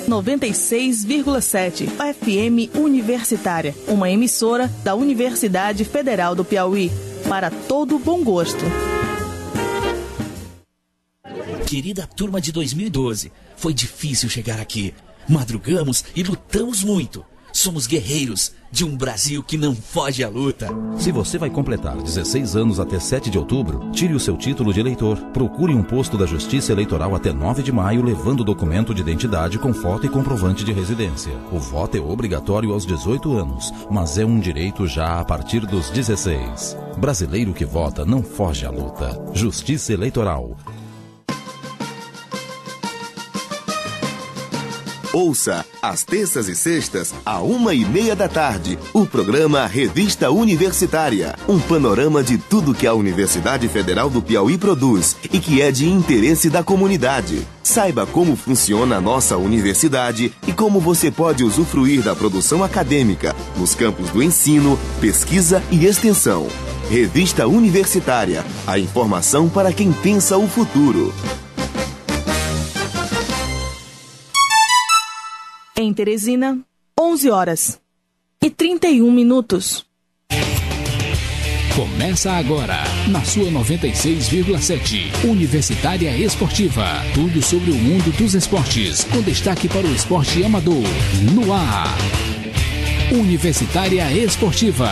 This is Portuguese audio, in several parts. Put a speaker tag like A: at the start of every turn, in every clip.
A: 96,7 FM Universitária, uma emissora da Universidade Federal do Piauí, para todo bom gosto.
B: Querida turma de 2012, foi difícil chegar aqui. Madrugamos e lutamos muito. Somos guerreiros de um Brasil que não foge à luta.
C: Se você vai completar 16 anos até 7 de outubro, tire o seu título de eleitor. Procure um posto da Justiça Eleitoral até 9 de maio, levando documento de identidade com foto e comprovante de residência. O voto é obrigatório aos 18 anos, mas é um direito já a partir dos 16. Brasileiro que vota não foge à luta. Justiça Eleitoral.
D: Ouça, às terças e sextas, à 1h30 da tarde, o programa Revista Universitária. Um panorama de tudo que a Universidade Federal do Piauí produz e que é de interesse da comunidade. Saiba como funciona a nossa universidade e como você pode usufruir da produção acadêmica nos campos do ensino, pesquisa e extensão. Revista Universitária, a informação para quem pensa o futuro.
A: Em Teresina, 11h31.
E: Começa agora, na sua 96,7, Universitária Esportiva. Tudo sobre o mundo dos esportes, com destaque para o esporte amador. No ar, Universitária Esportiva.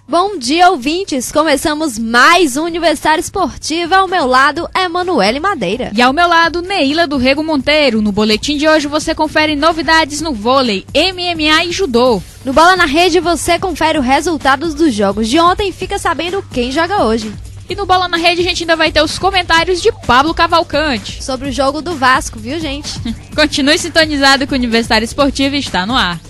F: Bom dia, ouvintes! Começamos mais um Universitária Esportiva. Ao meu lado, Emanuele Madeira.
G: E ao meu lado, Neila do Rego Monteiro. No boletim de hoje você confere novidades no vôlei, MMA e judô.
F: No Bola na Rede você confere os resultados dos jogos de ontem e fica sabendo quem joga hoje.
G: E no Bola na Rede a gente ainda vai ter os comentários de Pablo Cavalcante.
F: Sobre o jogo do Vasco, viu, gente?
G: Continue sintonizado que o Universitária Esportiva está no ar.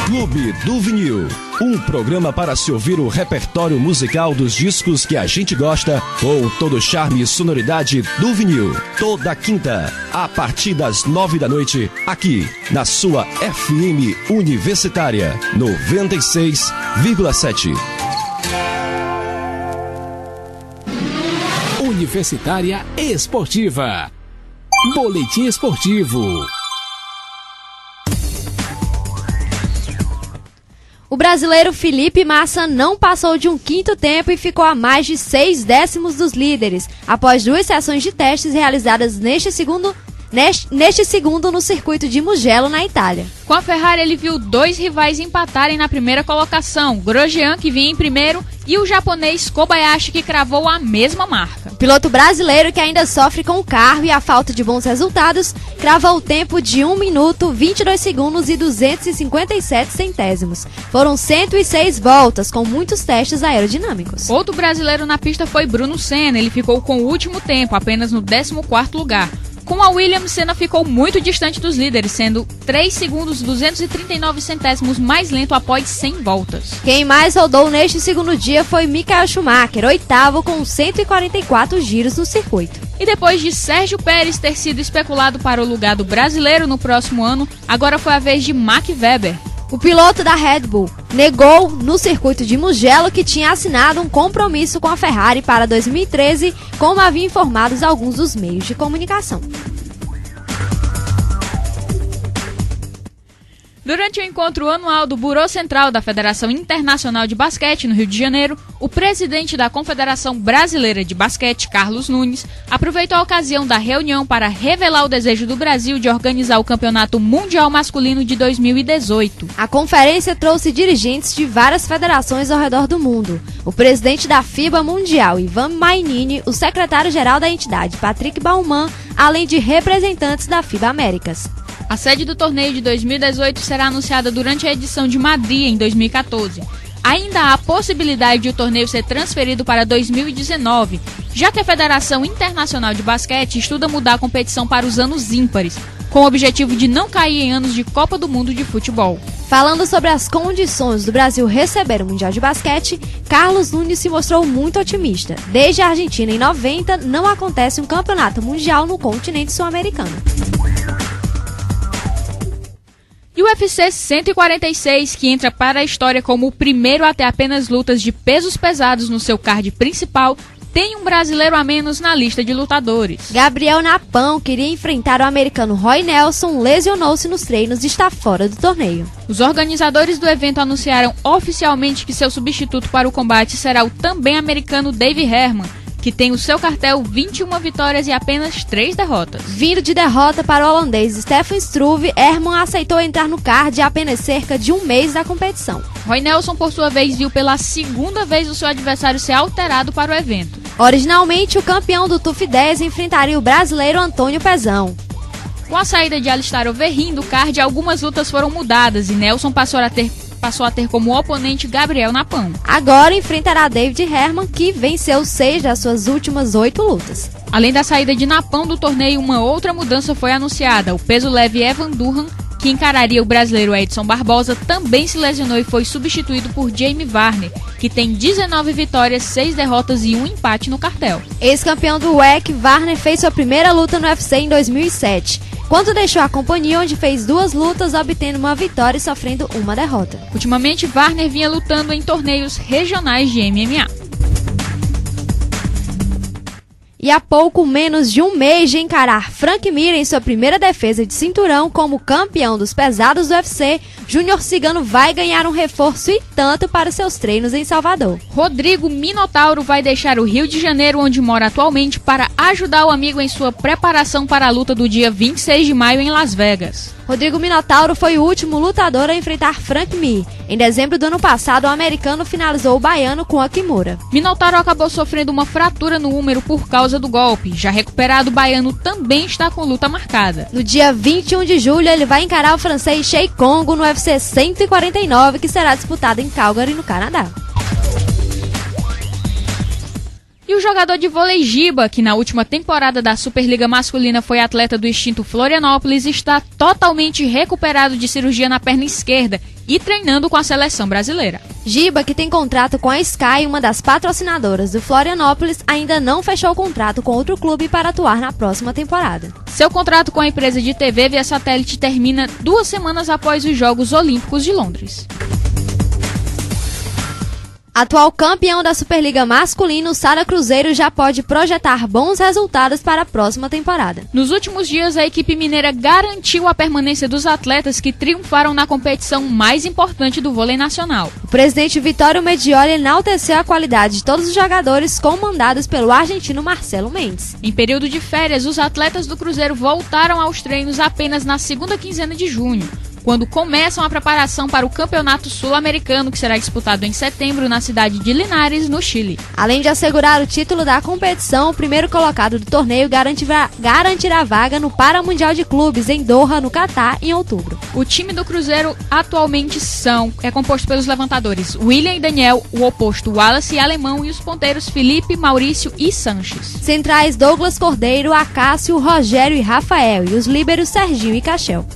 H: Clube do Vinil, um programa para se ouvir o repertório musical dos discos que a gente gosta, com todo o charme e sonoridade do vinil. Toda quinta, a partir das 9 da noite, aqui na sua FM Universitária 96,7.
E: Universitária Esportiva. Boletim Esportivo.
F: O brasileiro Felipe Massa não passou de um quinto tempo e ficou a mais de 6 décimos dos líderes, após 2 sessões de testes realizadas neste segundo no circuito de Mugello, na Itália.
G: Com a Ferrari, ele viu 2 rivais empatarem na primeira colocação, Grosjean, que vinha em primeiro, e o japonês Kobayashi, que cravou a mesma marca.
F: O piloto brasileiro, que ainda sofre com o carro e a falta de bons resultados, cravou o tempo de 1 minuto, 22 segundos e 257 centésimos. Foram 106 voltas, com muitos testes aerodinâmicos.
G: Outro brasileiro na pista foi Bruno Senna, ele ficou com o último tempo, apenas no 14º lugar. Com a Williams, Senna ficou muito distante dos líderes, sendo 3 segundos 239 centésimos mais lento após 100 voltas.
F: Quem mais rodou neste segundo dia foi Michael Schumacher, 8º com 144 giros no circuito.
G: E depois de Sérgio Pérez ter sido especulado para o lugar do brasileiro no próximo ano, agora foi a vez de Max Weber.
F: O piloto da Red Bull negou no circuito de Mugello que tinha assinado um compromisso com a Ferrari para 2013, como havia informado alguns dos meios de comunicação.
G: Durante o encontro anual do Bureau Central da Federação Internacional de Basquete, no Rio de Janeiro, o presidente da Confederação Brasileira de Basquete, Carlos Nunes, aproveitou a ocasião da reunião para revelar o desejo do Brasil de organizar o Campeonato Mundial Masculino de 2018.
F: A conferência trouxe dirigentes de várias federações ao redor do mundo. O presidente da FIBA Mundial, Ivan Mainini, o secretário-geral da entidade, Patrick Baumann, além de representantes da FIBA Américas.
G: A sede do torneio de 2018 será anunciada durante a edição de Madrid, em 2014. Ainda há a possibilidade de o torneio ser transferido para 2019, já que a Federação Internacional de Basquete estuda mudar a competição para os anos ímpares, com o objetivo de não cair em anos de Copa do Mundo de futebol.
F: Falando sobre as condições do Brasil receber o Mundial de Basquete, Carlos Nunes se mostrou muito otimista. Desde a Argentina, em 90, não acontece um campeonato mundial no continente sul-americano.
G: E o UFC 146, que entra para a história como o primeiro a ter apenas lutas de pesos pesados no seu card principal, tem um brasileiro a menos na lista de lutadores.
F: Gabriel Napão queria enfrentar o americano Roy Nelson, lesionou-se nos treinos e está fora do torneio.
G: Os organizadores do evento anunciaram oficialmente que seu substituto para o combate será o também americano Dave Herman, que tem o seu cartel 21 vitórias e apenas 3 derrotas.
F: Vindo de derrota para o holandês Stefan Struve, Herman aceitou entrar no card há apenas cerca de um mês da competição.
G: Roy Nelson, por sua vez, viu pela segunda vez o seu adversário ser alterado para o evento.
F: Originalmente, o campeão do TUF 10 enfrentaria o brasileiro Antônio Pezão.
G: Com a saída de Alistair Overeem do card, algumas lutas foram mudadas e Nelson passou a ter como oponente Gabriel Napão.
F: Agora enfrentará David Herman, que venceu 6 das suas últimas 8 lutas.
G: Além da saída de Napão do torneio, uma outra mudança foi anunciada. O peso leve Evan Durham, que encararia o brasileiro Edson Barbosa, também se lesionou e foi substituído por Jamie Varner, que tem 19 vitórias, 6 derrotas e 1 empate no cartel.
F: Ex-campeão do WEC, Varner fez sua primeira luta no UFC em 2007, quando deixou a companhia, onde fez 2 lutas, obtendo uma vitória e sofrendo uma derrota.
G: Ultimamente, Varner vinha lutando em torneios regionais de MMA.
F: E há pouco menos de um mês de encarar Frank Mir em sua primeira defesa de cinturão como campeão dos pesados do UFC, Júnior Cigano vai ganhar um reforço e tanto para seus treinos em Salvador.
G: Rodrigo Minotauro vai deixar o Rio de Janeiro, onde mora atualmente, para ajudar o amigo em sua preparação para a luta do dia 26 de maio em Las Vegas.
F: Rodrigo Minotauro foi o último lutador a enfrentar Frank Mir. Em dezembro do ano passado, o americano finalizou o baiano com a Kimura.
G: Minotauro acabou sofrendo uma fratura no húmero por causa do golpe. Já recuperado, o baiano também está com luta marcada.
F: No dia 21 de julho, ele vai encarar o francês Shei Kongo no UFC 149, que será disputado em Calgary, no Canadá.
G: E o jogador de vôlei Giba, que na última temporada da Superliga Masculina foi atleta do extinto Florianópolis, está totalmente recuperado de cirurgia na perna esquerda e treinando com a seleção brasileira.
F: Giba, que tem contrato com a Sky, uma das patrocinadoras do Florianópolis, ainda não fechou o contrato com outro clube para atuar na próxima temporada.
G: Seu contrato com a empresa de TV via satélite termina 2 semanas após os Jogos Olímpicos de Londres.
F: Atual campeão da Superliga Masculina, o Sada Cruzeiro já pode projetar bons resultados para a próxima temporada.
G: Nos últimos dias, a equipe mineira garantiu a permanência dos atletas que triunfaram na competição mais importante do vôlei nacional.
F: O presidente Vitório Medioli enalteceu a qualidade de todos os jogadores comandados pelo argentino Marcelo Mendes.
G: Em período de férias, os atletas do Cruzeiro voltaram aos treinos apenas na segunda quinzena de junho, quando começam a preparação para o Campeonato Sul-Americano, que será disputado em setembro na cidade de Linares, no Chile.
F: Além de assegurar o título da competição, o primeiro colocado do torneio garantirá vaga no Paramundial de Clubes em Doha, no Catar, em outubro.
G: O time do Cruzeiro atualmente é composto pelos levantadores William e Daniel, o oposto Wallace e Alemão, e os ponteiros Felipe, Maurício e Sanches.
F: Centrais Douglas Cordeiro, Acácio, Rogério e Rafael, e os líberos Serginho e Cachel.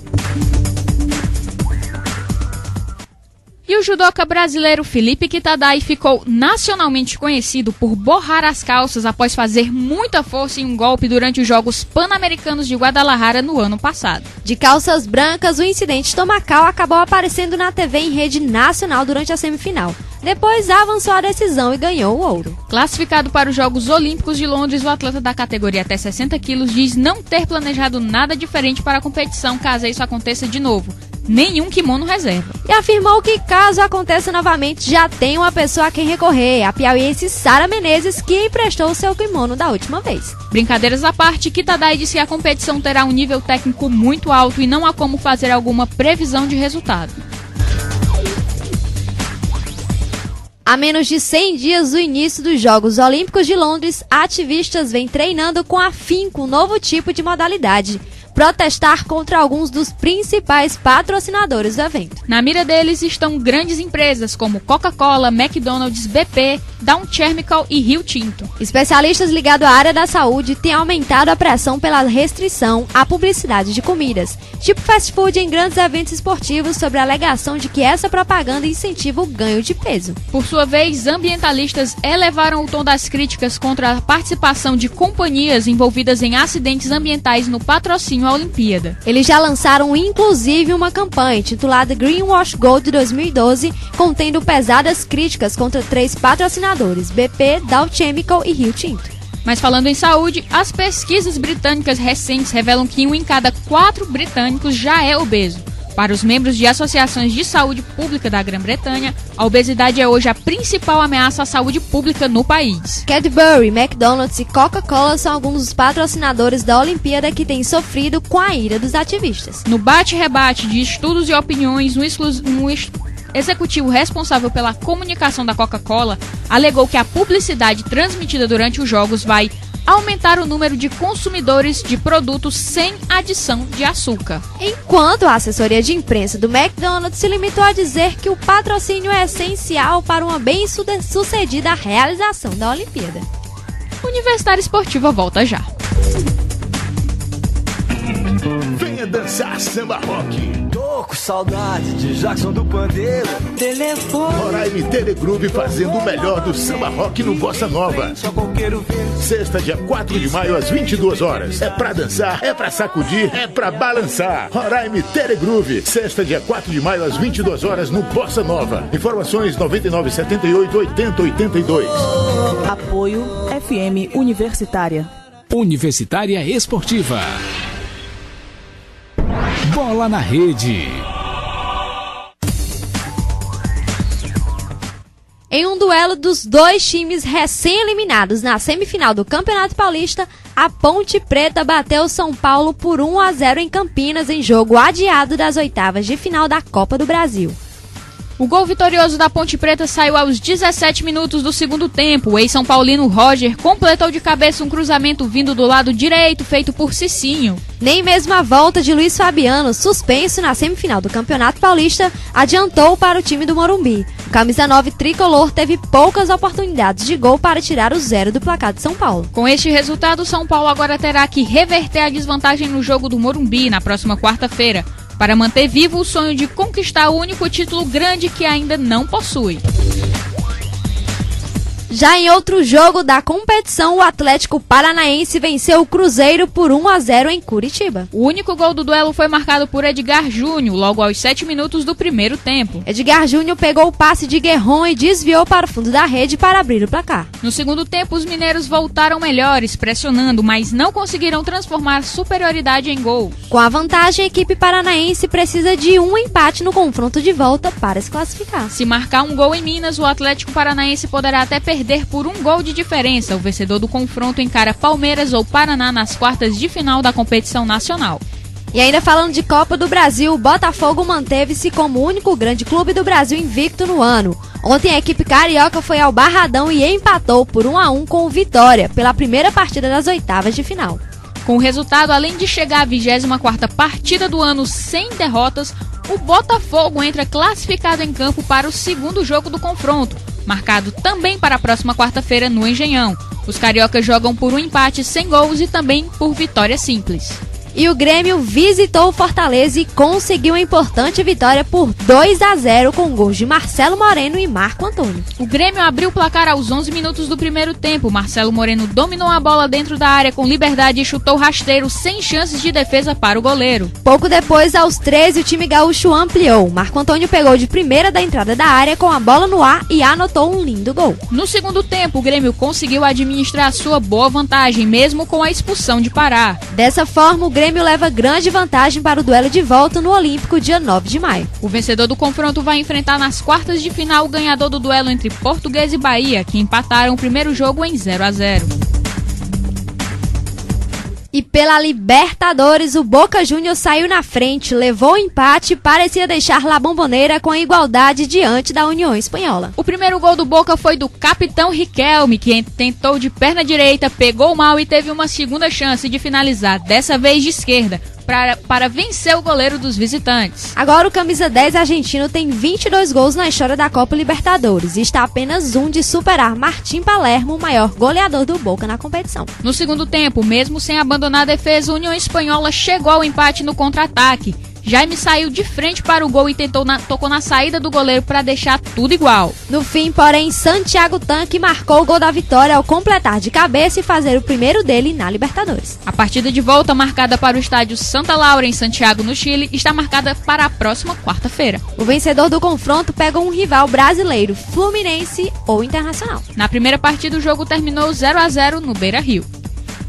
G: E o judoca brasileiro Felipe Kitadai ficou nacionalmente conhecido por borrar as calças após fazer muita força em um golpe durante os Jogos Pan-Americanos de Guadalajara no ano passado.
F: De calças brancas, o incidente estomacal acabou aparecendo na TV em rede nacional durante a semifinal. Depois avançou a decisão e ganhou o ouro.
G: Classificado para os Jogos Olímpicos de Londres, o atleta da categoria até 60 quilos diz não ter planejado nada diferente para a competição caso isso aconteça de novo. Nenhum kimono reserva.
F: E afirmou que caso aconteça novamente, já tem uma pessoa a quem recorrer, a piauiense Sara Menezes, que emprestou o seu kimono da última vez.
G: Brincadeiras à parte, Kitadai disse que a competição terá um nível técnico muito alto e não há como fazer alguma previsão de resultado.
F: A menos de 100 dias do início dos Jogos Olímpicos de Londres, ativistas vêm treinando com afinco um novo tipo de modalidade: protestar contra alguns dos principais patrocinadores do evento.
G: Na mira deles estão grandes empresas como Coca-Cola, McDonald's, BP, Dow Chemical e Rio Tinto.
F: Especialistas ligados à área da saúde têm aumentado a pressão pela restrição à publicidade de comidas, tipo fast food em grandes eventos esportivos, sobre a alegação de que essa propaganda incentiva o ganho de peso.
G: Por sua vez, ambientalistas elevaram o tom das críticas contra a participação de companhias envolvidas em acidentes ambientais no patrocínio à Olimpíada.
F: Eles já lançaram inclusive uma campanha intitulada Greenwash Gold 2012, contendo pesadas críticas contra 3 patrocinadores: BP, Dow Chemical e Rio Tinto.
G: Mas falando em saúde, as pesquisas britânicas recentes revelam que 1 em cada 4 britânicos já é obeso. Para os membros de associações de saúde pública da Grã-Bretanha, a obesidade é hoje a principal ameaça à saúde pública no país.
F: Cadbury, McDonald's e Coca-Cola são alguns dos patrocinadores da Olimpíada que têm sofrido com a ira dos ativistas.
G: No bate-rebate de estudos e opiniões, um executivo responsável pela comunicação da Coca-Cola alegou que a publicidade transmitida durante os jogos vai aumentar o número de consumidores de produtos sem adição de açúcar.
F: Enquanto a assessoria de imprensa do McDonald's se limitou a dizer que o patrocínio é essencial para uma bem-sucedida realização da Olimpíada.
G: Universitária Esportiva volta já.
I: Venha dançar samba rock.
J: Tô com saudade de Jackson do Pandeiro. Telefone.
I: Roraima Telegroove fazendo o melhor do samba rock no Bossa Nova. Sexta, dia 4 de maio, às 22 horas. É pra dançar, é pra sacudir, é pra balançar. Roraima Telegroove. Sexta, dia 4 de maio, às 22 horas, no Bossa Nova. Informações 9978-8082.
A: Apoio FM Universitária.
E: Universitária Esportiva. Bola na Rede.
F: Em um duelo dos 2 times recém-eliminados na semifinal do Campeonato Paulista, a Ponte Preta bateu São Paulo por 1-0 em Campinas em jogo adiado das oitavas de final da Copa do Brasil.
G: O gol vitorioso da Ponte Preta saiu aos 17 minutos do segundo tempo. O ex-São Paulino Roger completou de cabeça um cruzamento vindo do lado direito, feito por Cicinho.
F: Nem mesmo a volta de Luiz Fabiano, suspenso na semifinal do Campeonato Paulista, adiantou para o time do Morumbi. O camisa 9 tricolor teve poucas oportunidades de gol para tirar o 0 do placar de São Paulo.
G: Com este resultado, o São Paulo agora terá que reverter a desvantagem no jogo do Morumbi na próxima quarta-feira, para manter vivo o sonho de conquistar o único título grande que ainda não possui.
F: Já em outro jogo da competição, o Atlético Paranaense venceu o Cruzeiro por 1-0 em Curitiba.
G: O único gol do duelo foi marcado por Edgar Júnior, logo aos 7 minutos do primeiro tempo.
F: Edgar Júnior pegou o passe de Guerron e desviou para o fundo da rede para abrir o placar.
G: No segundo tempo, os mineiros voltaram melhores, pressionando, mas não conseguiram transformar superioridade em gol.
F: Com a vantagem, a equipe paranaense precisa de um empate no confronto de volta para se classificar.
G: Se marcar um gol em Minas, o Atlético Paranaense poderá até perder por um gol de diferença. O vencedor do confronto encara Palmeiras ou Paraná nas quartas de final da competição nacional.
F: E ainda falando de Copa do Brasil, o Botafogo manteve-se como o único grande clube do Brasil invicto no ano. Ontem a equipe carioca foi ao Barradão e empatou por 1-1 com o Vitória, pela primeira partida das oitavas de final.
G: Com o resultado, além de chegar à 24ª partida do ano sem derrotas, o Botafogo entra classificado em campo para o segundo jogo do confronto, marcado também para a próxima quarta-feira no Engenhão. Os cariocas jogam por um empate sem gols e também por vitória simples.
F: E o Grêmio visitou o Fortaleza e conseguiu uma importante vitória por 2-0 com gols de Marcelo Moreno e Marco Antônio.
G: O Grêmio abriu o placar aos 11 minutos do primeiro tempo. Marcelo Moreno dominou a bola dentro da área com liberdade e chutou rasteiro sem chances de defesa para o goleiro.
F: Pouco depois, aos 13, o time gaúcho ampliou. Marco Antônio pegou de primeira da entrada da área com a bola no ar e anotou um lindo gol.
G: No segundo tempo, o Grêmio conseguiu administrar sua boa vantagem, mesmo com a expulsão de Pará.
F: Dessa forma, o Grêmio leva grande vantagem para o duelo de volta no Olímpico, dia 9 de maio.
G: O vencedor do confronto vai enfrentar nas quartas de final o ganhador do duelo entre Portuguesa e Bahia, que empataram o primeiro jogo em 0-0.
F: E pela Libertadores, o Boca Juniors saiu na frente, levou o empate e parecia deixar La Bombonera com a igualdade diante da União Espanhola.
G: O primeiro gol do Boca foi do capitão Riquelme, que tentou de perna direita, pegou mal e teve uma segunda chance de finalizar, dessa vez de esquerda. para vencer o goleiro dos visitantes.
F: Agora o camisa 10 argentino tem 22 gols na história da Copa Libertadores e está a apenas um de superar Martín Palermo, o maior goleador do Boca na competição.
G: No segundo tempo, mesmo sem abandonar a defesa, a União Espanhola chegou ao empate no contra-ataque. Jaime saiu de frente para o gol e tocou na saída do goleiro para deixar tudo igual.
F: No fim, porém, Santiago Tanque marcou o gol da vitória ao completar de cabeça e fazer o primeiro dele na Libertadores.
G: A partida de volta, marcada para o estádio Santa Laura, em Santiago, no Chile, está marcada para a próxima quarta-feira.
F: O vencedor do confronto pega um rival brasileiro, Fluminense ou Internacional.
G: Na primeira partida, o jogo terminou 0-0 no Beira-Rio.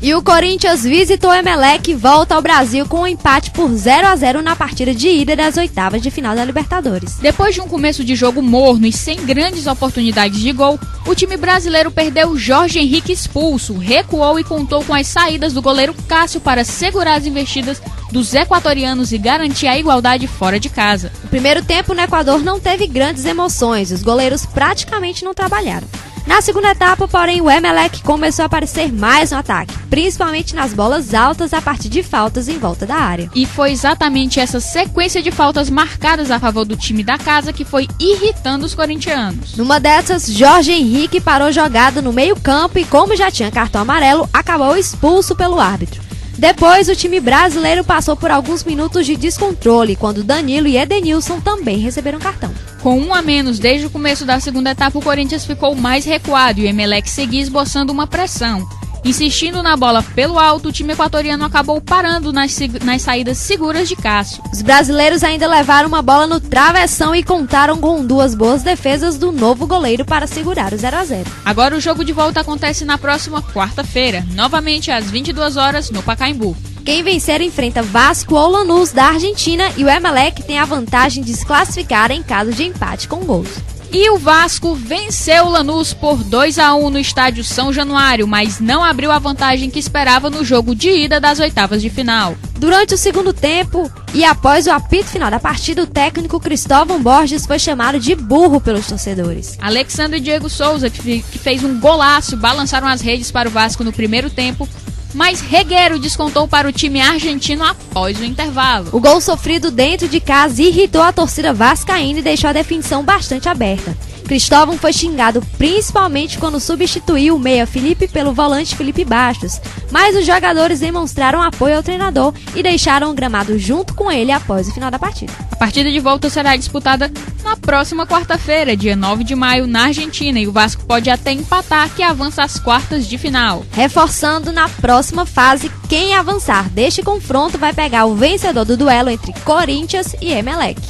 F: E o Corinthians visitou o Emelec e volta ao Brasil com um empate por 0-0 na partida de ida das oitavas de final da Libertadores.
G: Depois de um começo de jogo morno e sem grandes oportunidades de gol, o time brasileiro perdeu Jorge Henrique expulso, recuou e contou com as saídas do goleiro Cássio para segurar as investidas dos equatorianos e garantir a igualdade fora de casa.
F: No primeiro tempo, no Equador não teve grandes emoções, os goleiros praticamente não trabalharam. Na segunda etapa, porém, o Emelec começou a aparecer mais no ataque, principalmente nas bolas altas a partir de faltas em volta da área.
G: E foi exatamente essa sequência de faltas marcadas a favor do time da casa que foi irritando os corintianos.
F: Numa dessas, Jorge Henrique parou jogada no meio-campo e, como já tinha cartão amarelo, acabou expulso pelo árbitro. Depois, o time brasileiro passou por alguns minutos de descontrole, quando Danilo e Edenilson também receberam cartão.
G: Com um a menos desde o começo da segunda etapa, o Corinthians ficou mais recuado e o Emelec seguia esboçando uma pressão. Insistindo na bola pelo alto, o time equatoriano acabou parando nas saídas seguras de Cássio.
F: Os brasileiros ainda levaram uma bola no travessão e contaram com duas boas defesas do novo goleiro para segurar o 0-0.
G: Agora o jogo de volta acontece na próxima quarta-feira, novamente às 22 horas no Pacaembu.
F: Quem vencer enfrenta Vasco ou Lanús da Argentina e o Emelec tem a vantagem de se classificar em caso de empate com gols.
G: E o Vasco venceu o Lanús por 2-1 no estádio São Januário, mas não abriu a vantagem que esperava no jogo de ida das oitavas de final.
F: Durante o segundo tempo e após o apito final da partida, o técnico Cristóvão Borges foi chamado de burro pelos torcedores.
G: Alexandre e Diego Souza, que fez um golaço, balançaram as redes para o Vasco no primeiro tempo, mas Regueiro descontou para o time argentino após o intervalo.
F: O gol sofrido dentro de casa irritou a torcida vascaína e deixou a definição bastante aberta. Cristóvão foi xingado principalmente quando substituiu o meia Felipe pelo volante Felipe Bastos, mas os jogadores demonstraram apoio ao treinador e deixaram o gramado junto com ele após o final da partida.
G: A partida de volta será disputada na próxima quarta-feira, dia 9 de maio, na Argentina, e o Vasco pode até empatar, que avança às quartas de final.
F: Reforçando, na próxima fase, quem avançar deste confronto vai pegar o vencedor do duelo entre Corinthians e Emelec.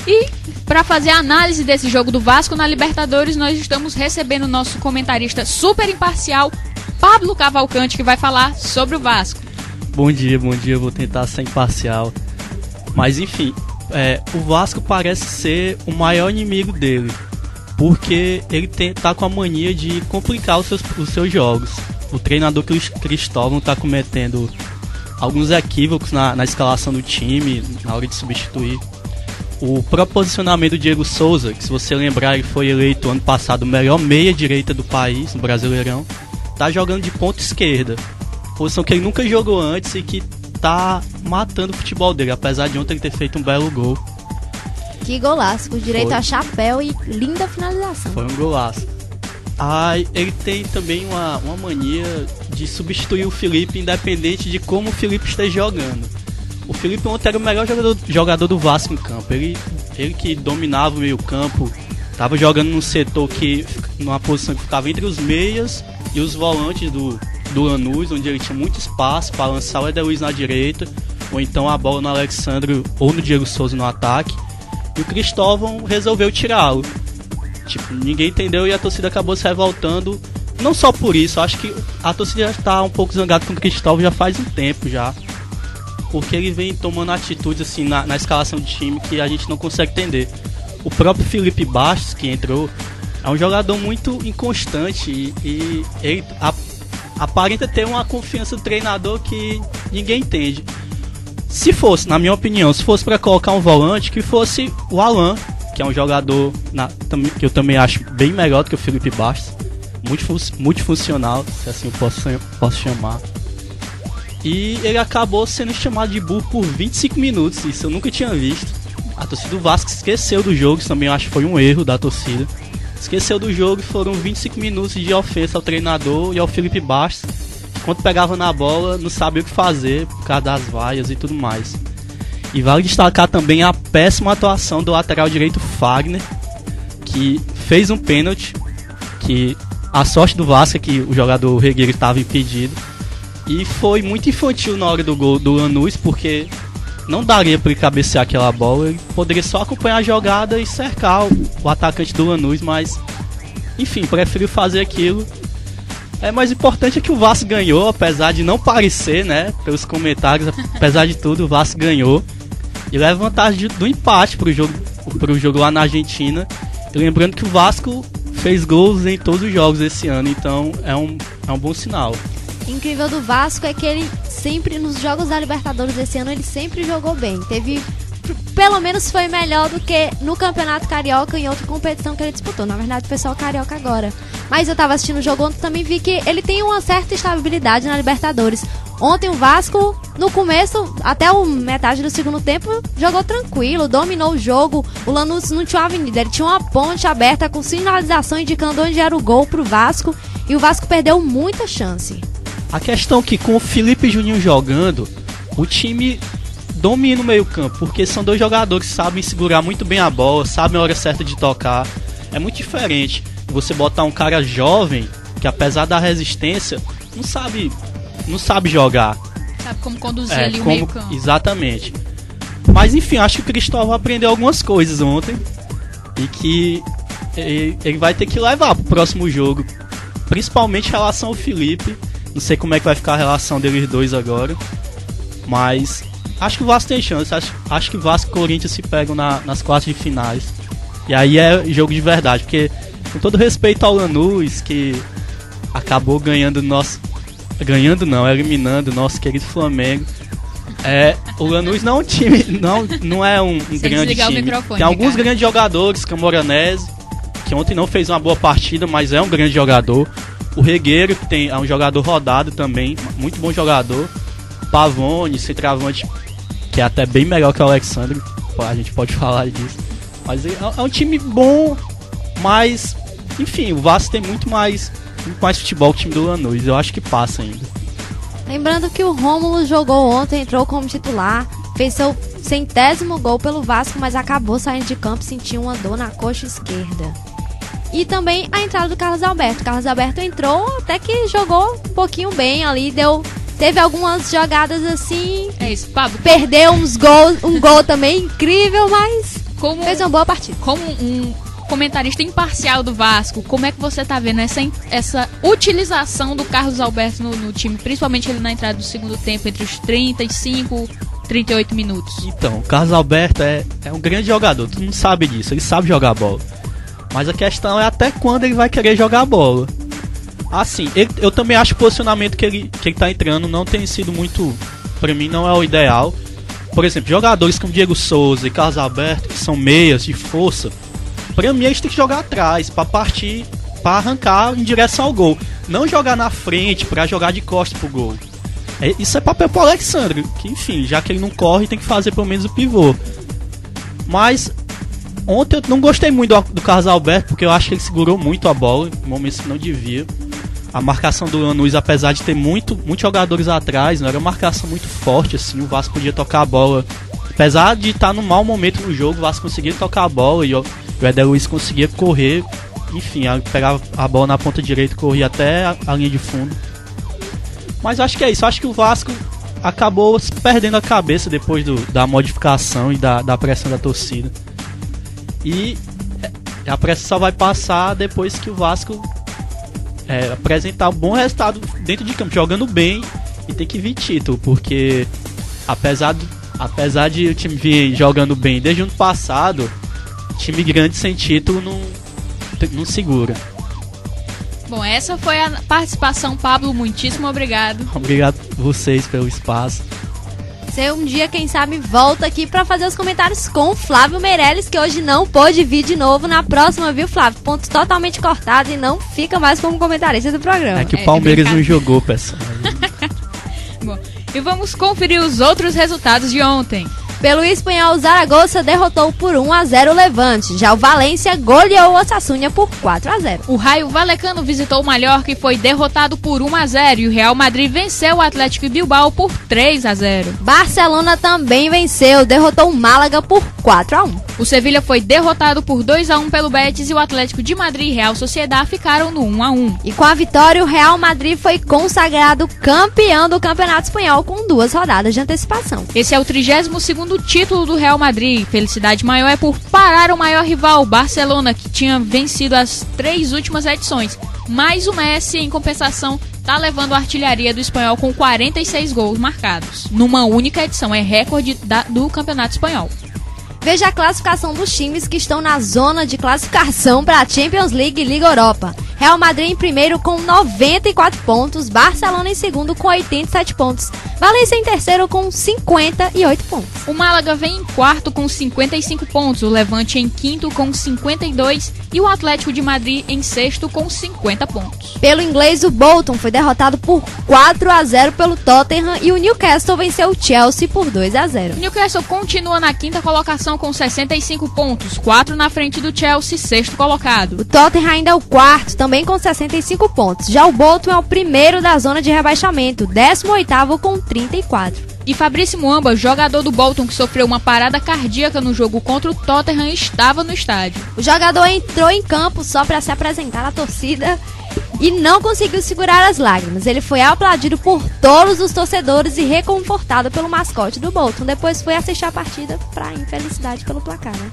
G: E para fazer a análise desse jogo do Vasco na Libertadores, nós estamos recebendo o nosso comentarista super imparcial, Pablo Cavalcante, que vai falar sobre o Vasco.
K: Bom dia, vou tentar ser imparcial. Mas enfim, o Vasco parece ser o maior inimigo dele, porque ele tá com a mania de complicar os seus jogos. O treinador Cristóvão está cometendo alguns equívocos na escalação do time, na hora de substituir. O próprio posicionamento do Diego Souza, que se você lembrar, ele foi eleito ano passado o melhor meia-direita do país, no Brasileirão, tá jogando de ponta esquerda, posição que ele nunca jogou antes e que tá matando o futebol dele, apesar de ontem ele ter feito um belo gol.
F: Que golaço, com direito a chapéu e linda finalização.
K: Foi um golaço. Ele tem também uma mania de substituir o Felipe, independente de como o Felipe esteja jogando. O Felipe ontem era o melhor jogador do Vasco em campo. Ele que dominava o meio campo, estava jogando num setor numa posição que ficava entre os meias e os volantes do Lanús, onde ele tinha muito espaço para lançar o Éder Luiz na direita, ou então a bola no Alexandre ou no Diego Souza no ataque. E o Cristóvão resolveu tirá-lo. Ninguém entendeu e a torcida acabou se revoltando. Não só por isso, acho que a torcida já está um pouco zangada com o Cristóvão já faz um tempo já. Porque ele vem tomando atitudes assim na escalação de time que a gente não consegue entender. O próprio Felipe Bastos, que entrou, é um jogador muito inconstante e ele aparenta ter uma confiança do treinador que ninguém entende. Se fosse, na minha opinião, se fosse para colocar um volante, que fosse o Alan, que é um jogador que eu também acho bem melhor do que o Felipe Bastos, muito funcional, se assim eu posso chamar. E ele acabou sendo chamado de burro por 25 minutos, isso eu nunca tinha visto. A torcida do Vasco esqueceu do jogo, isso também eu acho que foi um erro da torcida. Esqueceu do jogo e foram 25 minutos de ofensa ao treinador e ao Felipe Bastos. Quando pegava na bola, não sabia o que fazer por causa das vaias e tudo mais. E vale destacar também a péssima atuação do lateral direito Fagner, que fez um pênalti, que a sorte do Vasco é que o jogador Regueiro estava impedido. E foi muito infantil na hora do gol do Lanús, porque não daria para ele cabecear aquela bola. Ele poderia só acompanhar a jogada e cercar o atacante do Lanús, mas enfim, preferiu fazer aquilo. Mas o importante é que o Vasco ganhou, apesar de não parecer, né, pelos comentários, apesar de tudo, o Vasco ganhou. E leva vantagem do empate pro jogo lá na Argentina. E lembrando que o Vasco fez gols em todos os jogos esse ano, então é um bom sinal.
F: Incrível do Vasco é que ele sempre, nos jogos da Libertadores desse ano, ele sempre jogou bem. Pelo menos foi melhor do que no Campeonato Carioca e em outra competição que ele disputou. Na verdade, foi só o Carioca agora. Mas eu tava assistindo o jogo ontem e também vi que ele tem uma certa estabilidade na Libertadores. Ontem o Vasco, no começo, até a metade do segundo tempo, jogou tranquilo, dominou o jogo. O Lanús não tinha uma avenida, ele tinha uma ponte aberta com sinalização indicando onde era o gol pro Vasco. E o Vasco perdeu muita chance.
K: A questão é que com o Felipe e Juninho jogando, o time domina o meio campo, porque são dois jogadores que sabem segurar muito bem a bola, sabem a hora certa de tocar. É muito diferente você botar um cara jovem, que apesar da resistência, não sabe jogar.
G: Sabe como conduzir ali o meio campo.
K: Exatamente. Mas enfim, acho que o Cristóvão aprendeu algumas coisas ontem, e que ele vai ter que levar pro próximo jogo, principalmente em relação ao Felipe. Não sei como é que vai ficar a relação deles dois agora, mas acho que o Vasco tem chance. Acho que o Vasco e o Corinthians se pegam nas quartas de finais. E aí é jogo de verdade, porque com todo respeito ao Lanús, que acabou eliminando o nosso querido Flamengo. O Lanús não é um time, não é um grande time. Tem alguns grandes jogadores, Camoranese, que ontem não fez uma boa partida, mas é um grande jogador. O Regueiro, que é um jogador rodado também, muito bom jogador. Pavone, centroavante, que é até bem melhor que o Alexandre, a gente pode falar disso. Mas é um time bom, mas enfim, o Vasco tem muito mais futebol que o time do Lanús. Eu acho que passa ainda.
F: Lembrando que o Rômulo jogou ontem, entrou como titular, fez seu 100º gol pelo Vasco, mas acabou saindo de campo e sentiu uma dor na coxa esquerda. E também a entrada do Carlos Alberto. Carlos Alberto entrou, até que jogou um pouquinho bem ali, teve algumas jogadas assim.
G: É isso, Pablo.
F: Perdeu um gol também incrível, mas fez uma boa partida.
G: Como um comentarista imparcial do Vasco, como é que você tá vendo essa utilização do Carlos Alberto no time, principalmente ele na entrada do segundo tempo, entre os 35 e 38 minutos?
K: Então, o Carlos Alberto é um grande jogador, todo mundo sabe disso, ele sabe jogar bola. Mas a questão é até quando ele vai querer jogar bola. Assim, eu também acho que o posicionamento que ele tá entrando não tem sido muito, pra mim não é o ideal. Por exemplo, jogadores como Diego Souza e Carlos Alberto, que são meias de força, pra mim eles têm que jogar atrás, pra partir, pra arrancar em direção ao gol. Não jogar na frente, pra jogar de costas pro gol. Isso é papel pro Alexandre, que enfim, já que ele não corre, tem que fazer pelo menos o pivô. Mas ontem eu não gostei muito do Carlos Alberto, porque eu acho que ele segurou muito a bola, em momentos que não devia. A marcação do Lanús, apesar de ter muitos jogadores atrás, não era uma marcação muito forte, assim, o Vasco podia tocar a bola. Apesar de estar num mau momento no jogo, o Vasco conseguia tocar a bola e o Éder Luiz conseguia correr, enfim, pegava a bola na ponta direita e corria até a linha de fundo. Mas acho que é isso, acho que o Vasco acabou perdendo a cabeça depois da modificação e da pressão da torcida. E a pressão só vai passar depois que o Vasco apresentar um bom resultado dentro de campo, jogando bem, e tem que vir título, porque apesar de o time vir jogando bem desde o ano passado, time grande sem título não segura.
G: Bom, essa foi a participação, Pablo, muitíssimo obrigado.
K: Obrigado a vocês pelo espaço.
F: Você um dia, quem sabe, volta aqui pra fazer os comentários com o Flávio Meirelles, que hoje não pôde vir de novo. Na próxima, viu, Flávio? Pontos totalmente cortados e não fica mais como comentarista do programa.
K: É que o Palmeiras não jogou, pessoal.
G: Bom, E vamos conferir os outros resultados de ontem.
F: Pelo espanhol, o Zaragoza derrotou por 1-0 o Levante. Já o Valência goleou o Osasuna por 4-0.
G: O Raio Vallecano visitou o Mallorca e foi derrotado por 1-0. E o Real Madrid venceu o Atlético Bilbao por 3-0.
F: Barcelona também venceu, derrotou o Málaga por 4-1.
G: O Sevilha foi derrotado por 2-1 pelo Betis e o Atlético de Madrid e Real Sociedad ficaram no 1-1.
F: E com a vitória, o Real Madrid foi consagrado campeão do Campeonato Espanhol com 2 rodadas de antecipação.
G: Esse é o 32º título do Real Madrid. Felicidade maior é por parar o maior rival, o Barcelona, que tinha vencido as 3 últimas edições. Mas o Messi, em compensação, está levando a artilharia do espanhol com 46 gols marcados. Numa única edição, é recorde do Campeonato Espanhol.
F: Veja a classificação dos times que estão na zona de classificação para a Champions League e Liga Europa. Real Madrid em primeiro com 94 pontos, Barcelona em segundo com 87 pontos, Valência em terceiro com 58 pontos.
G: O Málaga vem em quarto com 55 pontos, o Levante em quinto com 52 e o Atlético de Madrid em sexto com 50 pontos.
F: Pelo inglês, o Bolton foi derrotado por 4-0 pelo Tottenham e o Newcastle venceu o Chelsea por 2-0.
G: O Newcastle continua na quinta colocação com 65 pontos, 4 na frente do Chelsea, sexto colocado.
F: O Tottenham ainda é o quarto, também com 65 pontos. Já o Bolton é o primeiro da zona de rebaixamento, 18º com 34.
G: E Fabrício Muamba, jogador do Bolton que sofreu uma parada cardíaca no jogo contra o Tottenham, estava no estádio.
F: O jogador entrou em campo só para se apresentar à torcida e não conseguiu segurar as lágrimas. Ele foi aplaudido por todos os torcedores e reconfortado pelo mascote do Bolton. Depois foi assistir a partida para infelicidade pelo placar, né?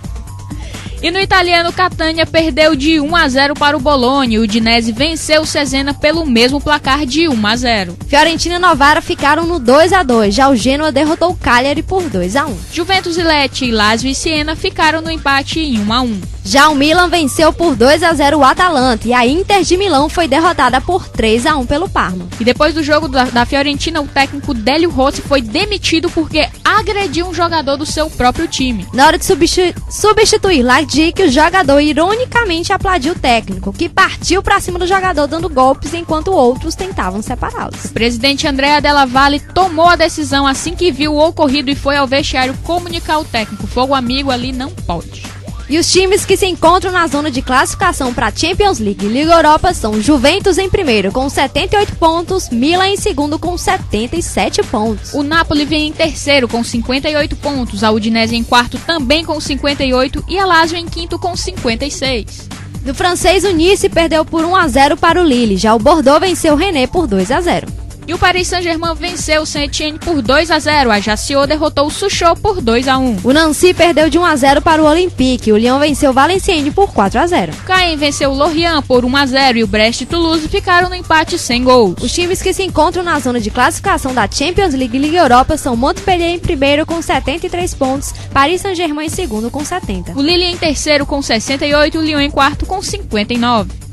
G: E no italiano, Catania perdeu de 1-0 para o Bologna. O Udinese venceu o Cesena pelo mesmo placar de 1-0.
F: Fiorentina e Novara ficaram no 2-2. Já o Genoa derrotou o Cagliari por 2-1.
G: Juventus e Lecce, Lazio e Siena ficaram no empate em 1-1.
F: Já o Milan venceu por 2-0 o Atalanta e a Inter de Milão foi derrotada por 3-1 pelo Parma.
G: E depois do jogo da Fiorentina, o técnico Délio Rossi foi demitido porque agrediu um jogador do seu próprio time.
F: Na hora de substituir Ladic, o jogador ironicamente aplaudiu o técnico, que partiu para cima do jogador dando golpes enquanto outros tentavam separá-los.
G: O presidente Andrea Della Valle tomou a decisão assim que viu o ocorrido e foi ao vestiário comunicar o técnico. Fogo amigo ali não pode.
F: E os times que se encontram na zona de classificação para a Champions League e Liga Europa são Juventus em primeiro com 78 pontos, Milan em segundo com 77 pontos.
G: O Napoli vem em terceiro com 58 pontos, a Udinese em quarto também com 58 e a Lazio em quinto com 56.
F: No francês, o Nice perdeu por 1-0 para o Lille, já o Bordeaux venceu o Rennes por 2-0.
G: E o Paris Saint-Germain venceu o Saint-Étienne por 2-0. A Ajaccio derrotou o Sochaux por 2-1.
F: O Nancy perdeu de 1-0 para o Olympique. O Lyon venceu o Valenciennes por 4-0.
G: Caen venceu o Lorient por 1-0 e o Brest e Toulouse ficaram no empate sem gols.
F: Os times que se encontram na zona de classificação da Champions League e Liga Europa são Montpellier em primeiro com 73 pontos, Paris Saint-Germain em segundo com 70.
G: O Lille em terceiro com 68 e o Lyon em quarto com 59.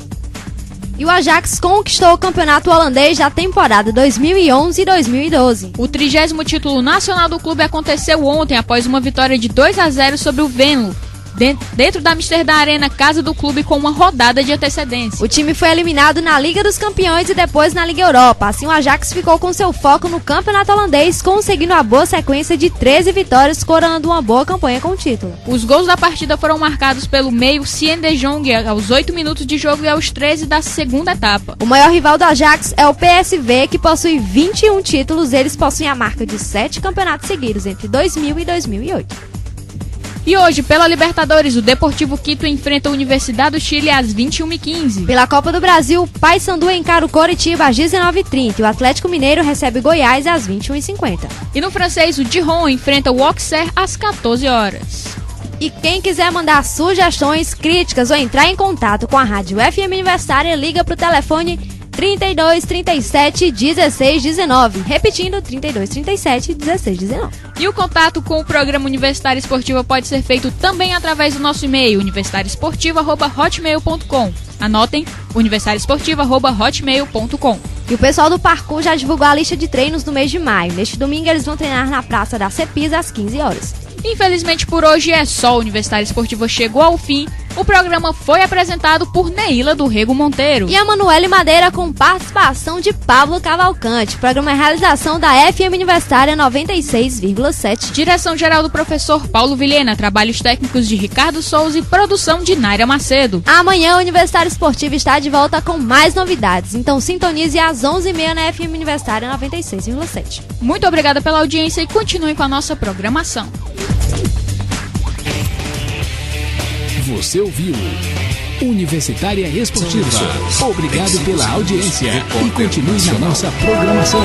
F: E o Ajax conquistou o campeonato holandês da temporada 2011 e 2012.
G: O 30º título nacional do clube aconteceu ontem após uma vitória de 2-0 sobre o Venlo, dentro da Amsterdã Arena, casa do clube, com uma rodada de antecedência.
F: O time foi eliminado na Liga dos Campeões e depois na Liga Europa. Assim, o Ajax ficou com seu foco no campeonato holandês, conseguindo uma boa sequência de 13 vitórias, coroando uma boa campanha com o título.
G: Os gols da partida foram marcados pelo meio Sien de Jong aos 8 minutos de jogo e aos 13 da segunda etapa.
F: O maior rival do Ajax é o PSV, que possui 21 títulos. Eles possuem a marca de 7 campeonatos seguidos entre 2000 e 2008.
G: E hoje, pela Libertadores, o Deportivo Quito enfrenta a Universidade do Chile às 21h15.
F: Pela Copa do Brasil, Paysandu encara o Coritiba às 19h30 e o Atlético Mineiro recebe Goiás às 21h50.
G: E no francês, o Dijon enfrenta o Auxerre às 14 horas.
F: E quem quiser mandar sugestões, críticas ou entrar em contato com a Rádio FM Universitária, liga para o telefone 32 37 16 19. Repetindo, 32 37 16 19.
G: E o contato com o programa Universitário Esportiva pode ser feito também através do nosso e-mail, universitarioesportiva@hotmail.com. Anotem, universitarioesportiva@hotmail.com.
F: E o pessoal do Parkour já divulgou a lista de treinos do mês de maio. Neste domingo eles vão treinar na Praça da Cepisa às 15 horas.
G: Infelizmente por hoje é só. O Universitário Esportiva chegou ao fim. O programa foi apresentado por Neila do Rego Monteiro
F: e a Manuele Madeira, com participação de Pablo Cavalcante. O programa é realização da FM Universitária 96,7.
G: Direção-geral do professor Paulo Vilhena, trabalhos técnicos de Ricardo Souza e produção de Naira Macedo.
F: Amanhã o Universitário Esportivo está de volta com mais novidades, então sintonize às 11h30 na FM Universitária 96,7.
G: Muito obrigada pela audiência e continue com a nossa programação.
E: Você ouviu Universitária Esportiva. Obrigado pela audiência e continue na nossa programação.